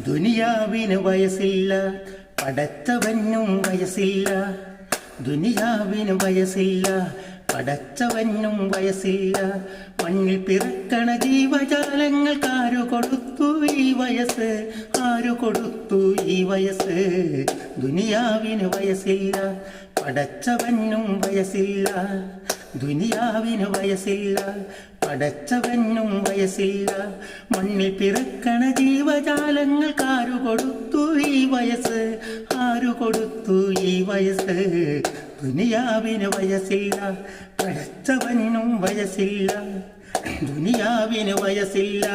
ദുനിയാവിന് വയസ്സില്ല, പടച്ചവനും വയസ്സില്ല. ദുനിയാവിന് വയസ്സില്ല, പടച്ചവനും വയസ്സില്ല. മണ്ണിൽ പിറക്കണ ജീവജാലങ്ങൾക്ക് ആരു കൊടുത്തു ഈ വയസ്സ്? ആരു കൊടുത്തു ഈ വയസ്സ്? ദുനിയാവിന് വയസ്സില്ല, പടച്ചവനും വയസ്സില്ല. ദുനിയാവിന് വയസ്സില്ല, പടച്ചവനും വയസ്സില്ല. മണ്ണിൽ പിറക്കണ ജീവജാലങ്ങൾക്ക് ആരു കൊടുത്തു ഈ വയസ്സ്? ആരു കൊടുത്തു ഈ വയസ്സ്? ദുനിയാവിന് വയസ്സില്ല, പടച്ചവനും വയസ്സില്ല. ദുനിയാവിന് വയസ്സില്ല,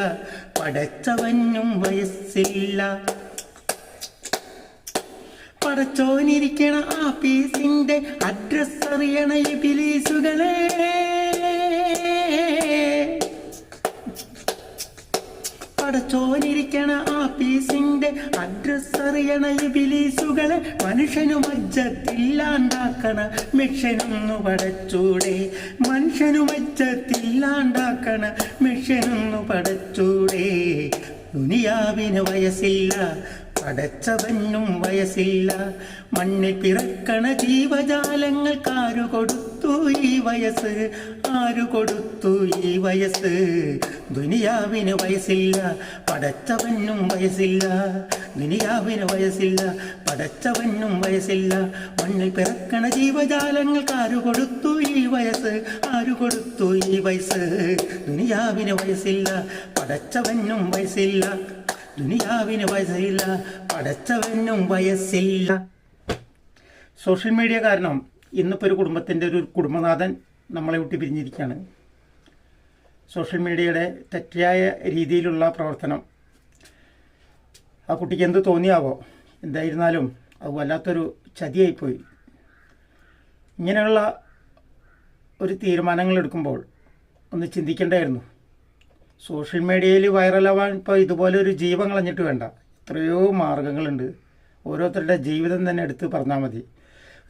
പടച്ചവനും വയസ്സില്ല. പടച്ചോനിരിക്കണ ആഫീസിന്റെ അഡ്രസ് അറിയണ ഇബിലീസുകളെ. പടച്ചോനിരിക്കണ ആഫീസിന്റെ അഡ്രസ് അറിയണ ഇബിലീസുകളെ. മനുഷ്യനു മജ്ജത്തില്ലാണ്ടാക്കണ മിഷനൊന്നു പടച്ചൂടെ. മനുഷ്യനു മജ്ജത്തില്ലാണ്ടാക്കണ മിഷനൊന്നു പടച്ചൂടെ. ദുനിയാവിന് വയസ്സില്ല, പടച്ചവനും വയസ്സില്ല. മണ്ണിൽ പിറക്കണ ജീവജാലങ്ങൾക്ക് ആരു കൊടുത്തു ഈ വയസ്സ്? ആരു കൊടുത്തു ഈ വയസ്സ്? ദുനിയാവിന് വയസ്സില്ല, പടച്ചവനും വയസ്സില്ല. ദുനിയാവിന് വയസ്സില്ല, പടച്ചവനും വയസ്സില്ല. മണ്ണിൽ പിറക്കണ ജീവജാലങ്ങൾക്ക് ആരു കൊടുത്തു ഈ വയസ്സ്? ആരു കൊടുത്തു ഈ വയസ്സ്? ദുനിയാവിന് വയസ്സില്ല, പടച്ചവനും വയസ്സില്ല. ദുനിയാവിന് വയസ്സില്ല, പടച്ചവനും വയസ്സില്ല. സോഷ്യൽ മീഡിയ കാരണം ഇന്നിപ്പോൾ ഒരു കുടുംബത്തിൻ്റെ ഒരു കുടുംബനാഥൻ നമ്മളെ വിട്ട് പിരിഞ്ഞിരിക്കുകയാണ്. സോഷ്യൽ മീഡിയയുടെ തെറ്റായ രീതിയിലുള്ള പ്രവർത്തനം ആ കുട്ടിക്ക് എന്ത് തോന്നിയാവോ? എന്തായിരുന്നാലും അത് വല്ലാത്തൊരു ചതിയായിപ്പോയി. ഇങ്ങനെയുള്ള ഒരു തീരുമാനങ്ങൾ എടുക്കുമ്പോൾ ഒന്ന് ചിന്തിക്കേണ്ടായിരുന്നു. സോഷ്യൽ മീഡിയയിൽ വൈറലാവാൻ ഇപ്പോൾ ഇതുപോലെ ഒരു ജീവൻ കളഞ്ഞിട്ട് വേണ്ട. എത്രയോ മാർഗങ്ങളുണ്ട്. ഓരോരുത്തരുടെ ജീവിതം തന്നെ എടുത്ത് പറഞ്ഞാൽ മതി.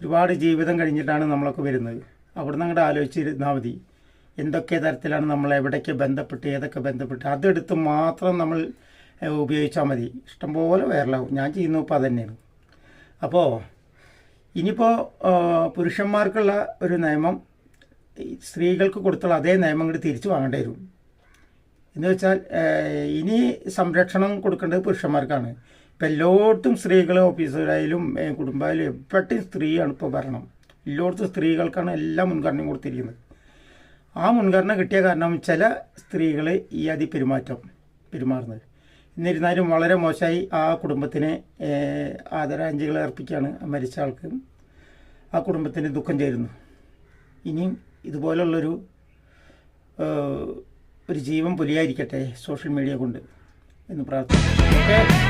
ഒരുപാട് ജീവിതം കഴിഞ്ഞിട്ടാണ് നമ്മളൊക്കെ വരുന്നത്. അവിടുന്ന് അങ്ങോട്ട് ആലോചിച്ചിരുന്നാൽ മതി എന്തൊക്കെ തരത്തിലാണ് നമ്മൾ എവിടേക്ക് ബന്ധപ്പെട്ട് ഏതൊക്കെ ബന്ധപ്പെട്ട് അതെടുത്ത് മാത്രം നമ്മൾ ഉപയോഗിച്ചാൽ മതി. ഇഷ്ടംപോലെ വൈറലാവും. ഞാൻ ചെയ്യുന്നു ഇപ്പോൾ അതുതന്നെയാണ്. അപ്പോൾ ഇനിയിപ്പോൾ പുരുഷന്മാർക്കുള്ള ഒരു നിയമം സ്ത്രീകൾക്ക് കൊടുത്തുള്ള അതേ നിയമം കൂടി തിരിച്ചു വാങ്ങേണ്ടി വരും. എന്ന് വെച്ചാൽ ഇനി സംരക്ഷണം കൊടുക്കേണ്ടത് പുരുഷന്മാർക്കാണ്. ഇപ്പം എല്ലായിടത്തും സ്ത്രീകൾ ഓഫീസിലായാലും കുടുംബമായാലും എപ്പോഴും സ്ത്രീയാണ് ഇപ്പോൾ ഭരണം. എല്ലായിടത്തും സ്ത്രീകൾക്കാണ് എല്ലാ മുൻഗണനയും കൊടുത്തിരിക്കുന്നത്. ആ മുൻഗണന കിട്ടിയ കാരണം ചില സ്ത്രീകൾ ഈ പെരുമാറുന്നത്. എന്നിരുന്നാലും വളരെ മോശമായി ആ കുടുംബത്തിന് ആദരാഞ്ജലികൾ അർപ്പിക്കുകയാണ്. മരിച്ച ആൾക്ക് ആ കുടുംബത്തിന് ദുഃഖം ചേരുന്നു. ഇനിയും ഇതുപോലുള്ളൊരു ഒരു ജീവൻ പൊലിയായിരിക്കട്ടെ സോഷ്യൽ മീഡിയ കൊണ്ട് എന്ന് പ്രാർത്ഥിക്കുന്നു. ഓക്കെ.